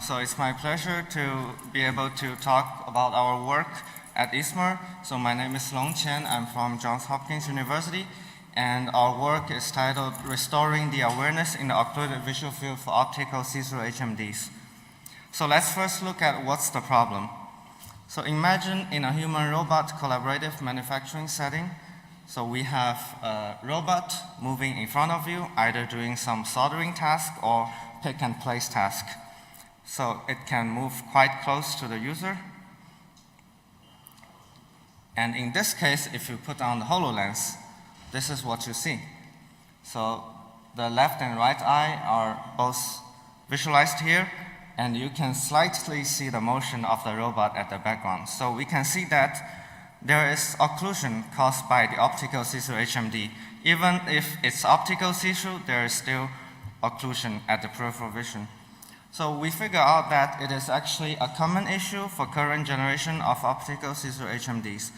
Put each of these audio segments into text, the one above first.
So it's my pleasure to be able to talk about our work at ISMER. So my name is Qian. I'm from Johns Hopkins University, and our work is titled Restoring the Awareness in the Occluded Visual Field for Optical See-Through HMDs. So let's first look at what's the problem. So imagine in a human-robot collaborative manufacturing setting, so we have a robot moving in front of you, either doing some soldering task or pick and place task. So it can move quite close to the user. And in this case, if you put on the HoloLens, this is what you see. So the left and right eye are both visualized here, and you can slightly see the motion of the robot at the background. So we can see that there is occlusion caused by the optical see-through HMD. Even if it's optical see-through, there is still occlusion at the peripheral vision. So we figure out that it is actually a common issue for current generation of optical see-through HMDs.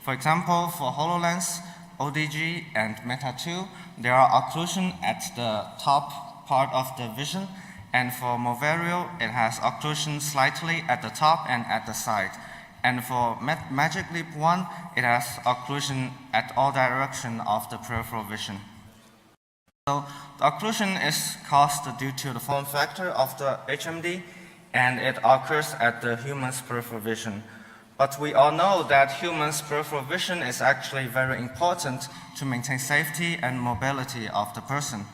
For example, for HoloLens, ODG, and Meta 2, there are occlusion at the top part of the vision, and for Moverio, it has occlusion slightly at the top and at the side. And for Magic Leap 1, it has occlusion at all directions of the peripheral vision. So the occlusion is caused due to the form factor of the HMD, and it occurs at the human's peripheral vision. But we all know that human's peripheral vision is actually very important to maintain safety and mobility of the person.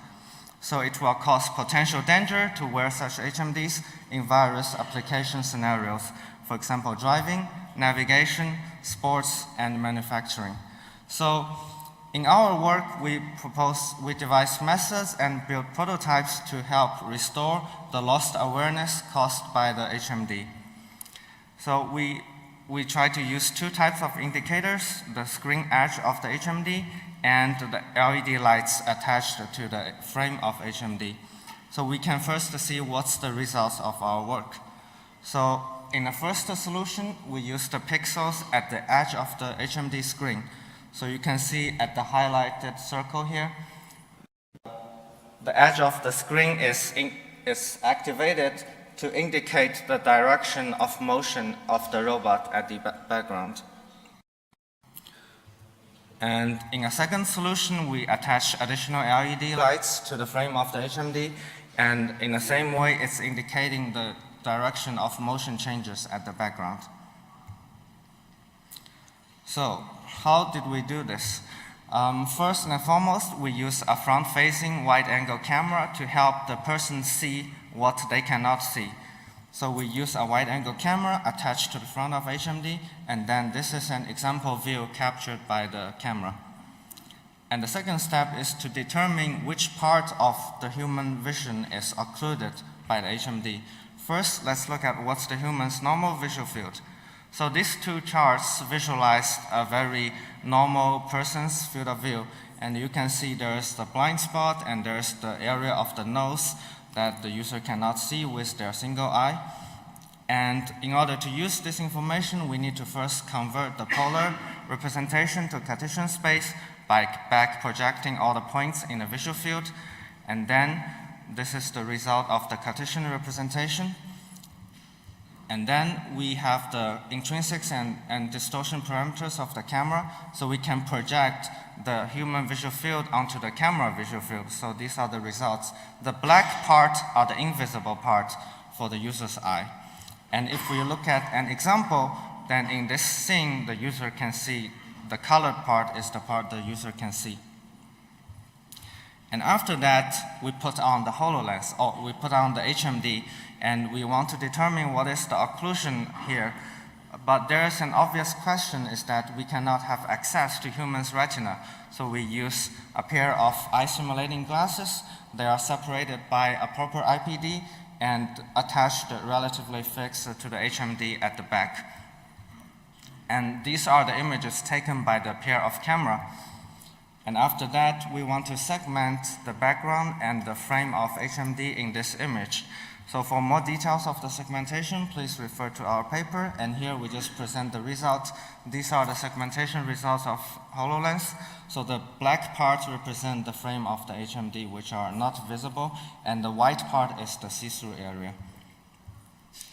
So it will cause potential danger to wear such HMDs in various application scenarios, for example, driving, navigation, sports, and manufacturing. So in our work, we devise methods and build prototypes to help restore the lost awareness caused by the HMD. So we try to use two types of indicators, the screen edge of the HMD and the LED lights attached to the frame of HMD. So we can first see what's the results of our work. So in the first solution, we use the pixels at the edge of the HMD screen. So you can see at the highlighted circle here, the edge of the screen is activated to indicate the direction of motion of the robot at the background. And in a second solution, we attach additional LED lights to the frame of the HMD, and in the same way, it's indicating the direction of motion changes at the background. So how did we do this? First and foremost, we use a front-facing wide-angle camera to help the person see what they cannot see. So we use a wide-angle camera attached to the front of HMD, and then this is an example view captured by the camera. And the second step is to determine which part of the human vision is occluded by the HMD. First, let's look at what's the human's normal visual field. So these two charts visualize a very normal person's field of view, and you can see there's the blind spot and there's the area of the nose that the user cannot see with their single eye. And in order to use this information, we need to first convert the polar representation to Cartesian space by back projecting all the points in the visual field. And then this is the result of the Cartesian representation. And then we have the intrinsics and distortion parameters of the camera, so we can project the human visual field onto the camera visual field. So these are the results. The black part are the invisible part for the user's eye. And if we look at an example, then in this scene, the user can see the colored part is the part the user can see. And after that, we put on the HoloLens, or we put on the HMD, and we want to determine what is the occlusion here. But there is an obvious question is that we cannot have access to human's retina. So we use a pair of eye simulating glasses. They are separated by a proper IPD and attached relatively fixed to the HMD at the back. And these are the images taken by the pair of camera. And after that, we want to segment the background and the frame of HMD in this image. So for more details of the segmentation, please refer to our paper. And here we just present the results. These are the segmentation results of HoloLens. So the black parts represent the frame of the HMD, which are not visible, and the white part is the see-through area.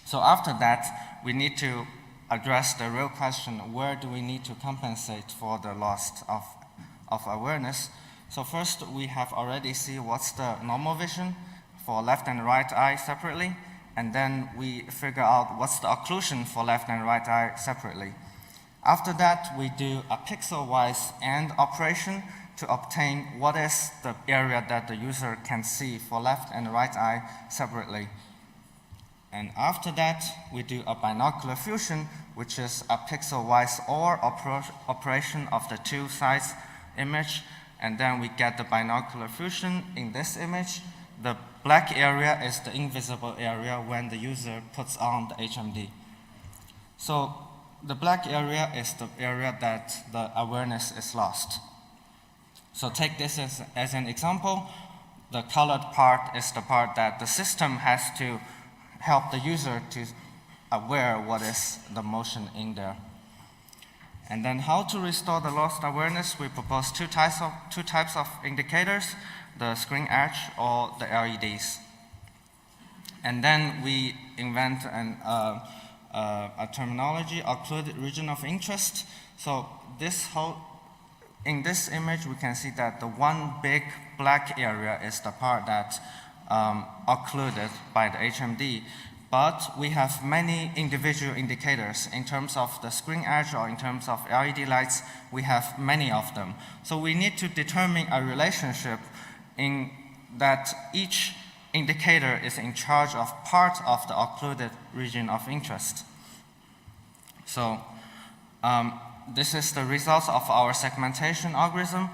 So after that, we need to address the real question, where do we need to compensate for the loss of awareness? So first, we have already seen what's the normal vision for left and right eye separately, and then we figure out what's the occlusion for left and right eye separately. After that, we do a pixel-wise AND operation to obtain what is the area that the user can see for left and right eye separately. And after that, we do a binocular fusion, which is a pixel-wise OR operation of the two sides image, and then we get the binocular fusion in this image. The black area is the invisible area when the user puts on the HMD. So the black area is the area that the awareness is lost. So take this as an example. The colored part is the part that the system has to help the user to aware what is the motion in there. And then how to restore the lost awareness, we propose two types of indicators, the screen edge or the LEDs. And then we invent a terminology, occluded region of interest. So in this image, we can see that the one big black area is the part that occluded by the HMD, but we have many individual indicators. In terms of the screen edge or in terms of LED lights, we have many of them. So we need to determine a relationship in that each indicator is in charge of part of the occluded region of interest. So this is the results of our segmentation algorithm.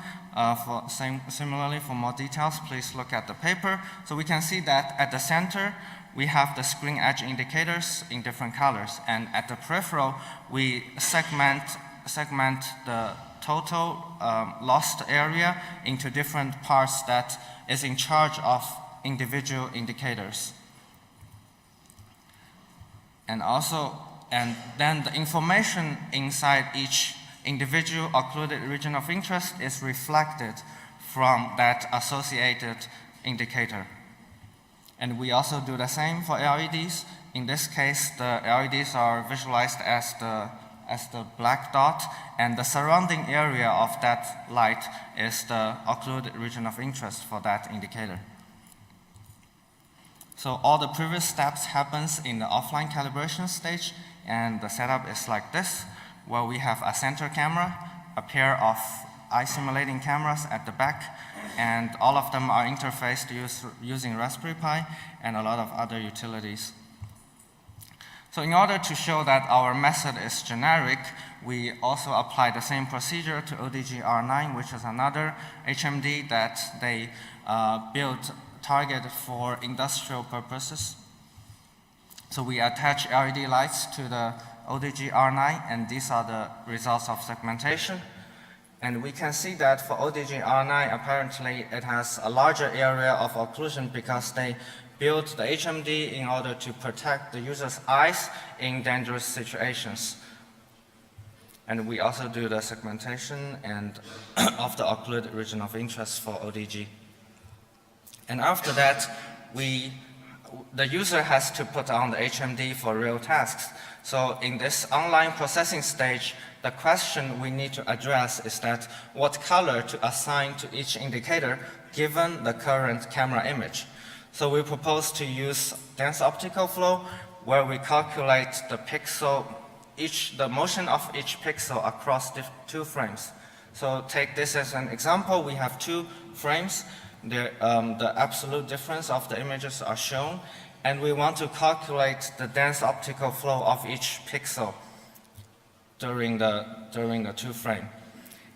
Similarly, for more details, please look at the paper. So we can see that at the center, we have the screen edge indicators in different colors. And at the peripheral, we segment the total lost area into different parts that is in charge of individual indicators. And then the information inside each individual occluded region of interest is reflected from that associated indicator. And we also do the same for LEDs. In this case, the LEDs are visualized as the black dot, and the surrounding area of that light is the occluded region of interest for that indicator. So all the previous steps happens in the offline calibration stage, and the setup is like this, where we have a center camera, a pair of eye simulating cameras at the back, and all of them are interfaced using Raspberry Pi and a lot of other utilities. So in order to show that our method is generic, we also apply the same procedure to ODG R-9, which is another HMD that they built targeted for industrial purposes. So we attach LED lights to the ODG R-9, and these are the results of segmentation. And we can see that for ODG R-9, apparently it has a larger area of occlusion because they built the HMD in order to protect the user's eyes in dangerous situations. And we also do the segmentation and of the occluded region of interest for ODG. And after that, the user has to put on the HMD for real tasks. So in this online processing stage, the question we need to address is that what color to assign to each indicator given the current camera image. So we propose to use dense optical flow where we calculate the motion of each pixel across the two frames. So take this as an example. We have two frames. The absolute difference of the images are shown, and we want to calculate the dense optical flow of each pixel during the two frame.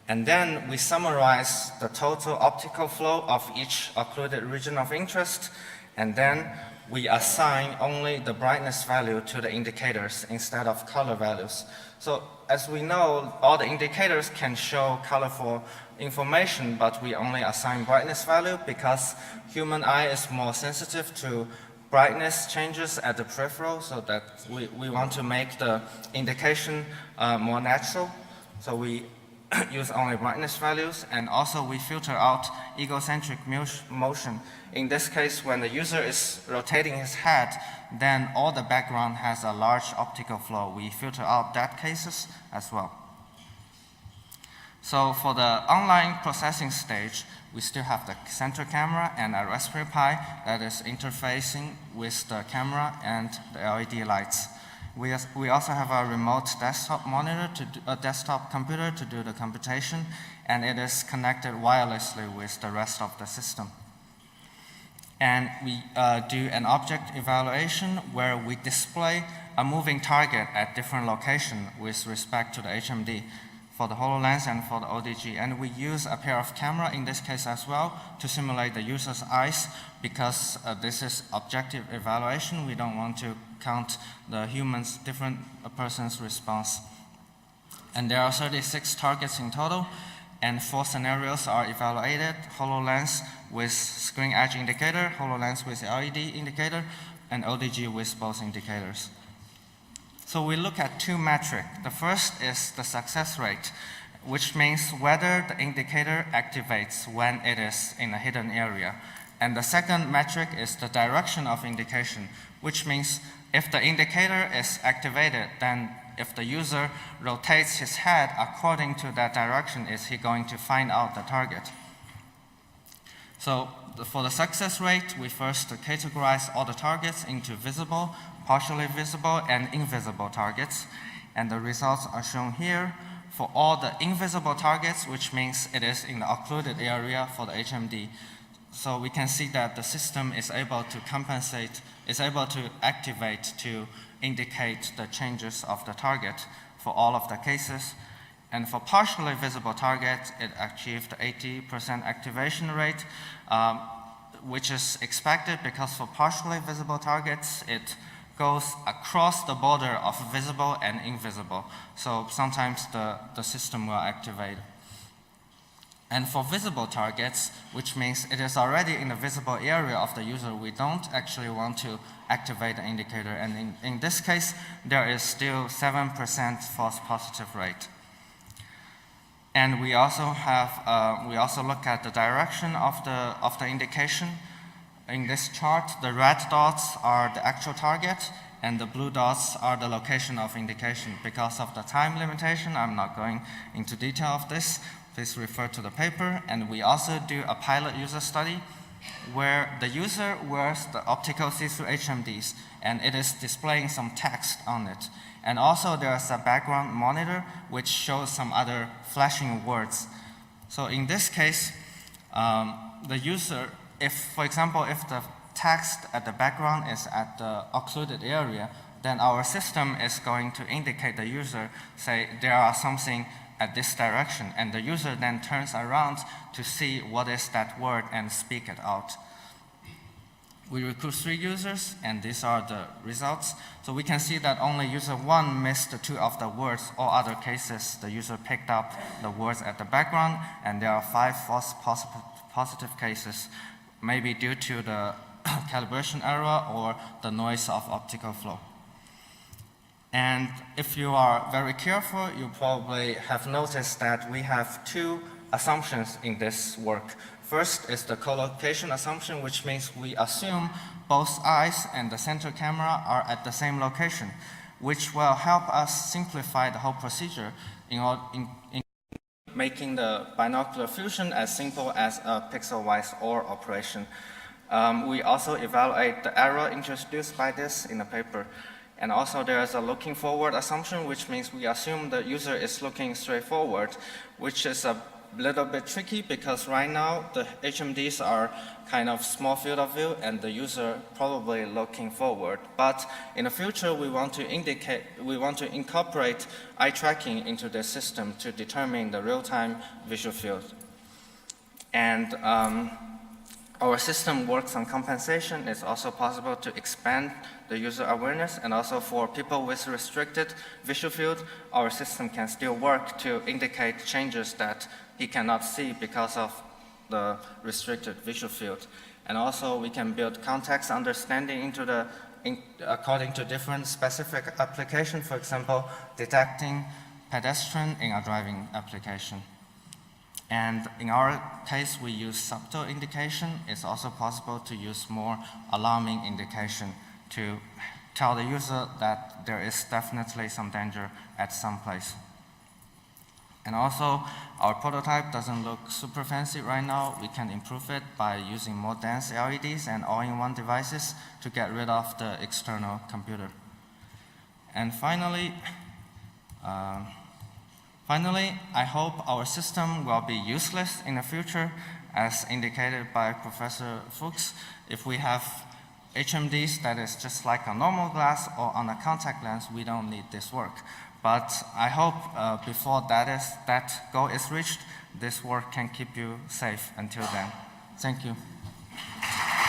And then we summarize the total optical flow of each occluded region of interest, and then we assign only the brightness value to the indicators instead of color values. So as we know, all the indicators can show colorful information, but we only assign brightness value because human eye is more sensitive to brightness changes at the peripheral, so that we want to make the indication more natural. So we use only brightness values, and also we filter out egocentric motion. In this case, when the user is rotating his head, then all the background has a large optical flow. We filter out that cases as well. So for the online processing stage, we still have the center camera and a Raspberry Pi that is interfacing with the camera and the LED lights. We also have a remote desktop monitor, a desktop computer to do the computation, and it is connected wirelessly with the rest of the system. And we do an object evaluation where we display a moving target at different locations with respect to the HMD for the HoloLens and for the ODG. And we use a pair of camera in this case as well to simulate the user's eyes, because this is objective evaluation. We don't want to count the different person's response. And there are 36 targets in total, and 4 scenarios are evaluated: HoloLens with screen edge indicator, HoloLens with LED indicator, and ODG with both indicators. So we look at 2 metrics. The first is the success rate, which means whether the indicator activates when it is in a hidden area. And the second metric is the direction of indication, which means if the indicator is activated, then if the user rotates his head according to that direction, is he going to find out the target? So for the success rate, we first categorize all the targets into visible, partially visible, and invisible targets. And the results are shown here. For all the invisible targets, which means it is in the occluded area for the HMD. So we can see that the system is able to compensate, is able to activate to indicate the changes of the target for all of the cases. And for partially visible targets, it achieved 80% activation rate, which is expected because for partially visible targets, it goes across the border of visible and invisible. So sometimes the system will activate. And for visible targets, which means it is already in the visible area of the user, we don't actually want to activate the indicator. And in this case, there is still 7% false positive rate. And we also have, we also look at the direction of the indication. In this chart, the red dots are the actual target, and the blue dots are the location of indication. Because of the time limitation, I'm not going into detail of this. Please refer to the paper. And we also do a pilot user study where the user wears the optical see-through HMDs, and it is displaying some text on it. And also there's a background monitor which shows some other flashing words. So in this case, the user, for example, if the text at the background is at the occluded area, then our system is going to indicate the user, say there are something at this direction, and the user then turns around to see what is that word and speak it out. We recruit 3 users, and these are the results. So we can see that only user 1 missed 2 of the words. All other cases, the user picked up the words at the background, and there are 5 false positive cases, maybe due to the calibration error or the noise of optical flow. And if you are very careful, you probably have noticed that we have 2 assumptions in this work. First is the collocation assumption, which means we assume both eyes and the center camera are at the same location, which will help us simplify the whole procedure in making the binocular fusion as simple as a pixel-wise OR operation. We also evaluate the error introduced by this in the paper. And also there is a looking forward assumption, which means we assume the user is looking straight forward, which is a little bit tricky because right now the HMDs are kind of small field of view and the user probably looking forward. But in the future, we want to incorporate eye tracking into the system to determine the real-time visual field. And our system works on compensation. It's also possible to expand the user awareness, and also for people with restricted visual field, our system can still work to indicate changes that he cannot see because of the restricted visual field. And also we can build context understanding according to different specific applications, for example, detecting pedestrian in a driving application. And in our case, we use subtle indication. It's also possible to use more alarming indication to tell the user that there is definitely some danger at some place. And also, our prototype doesn't look super fancy right now. We can improve it by using more dense LEDs and all-in-one devices to get rid of the external computer. And finally, I hope our system will be useless in the future, as indicated by Professor Fuchs. If we have HMDs that is just like a normal glass or on a contact lens, we don't need this work. But I hope before that goal is reached, this work can keep you safe until then. Thank you.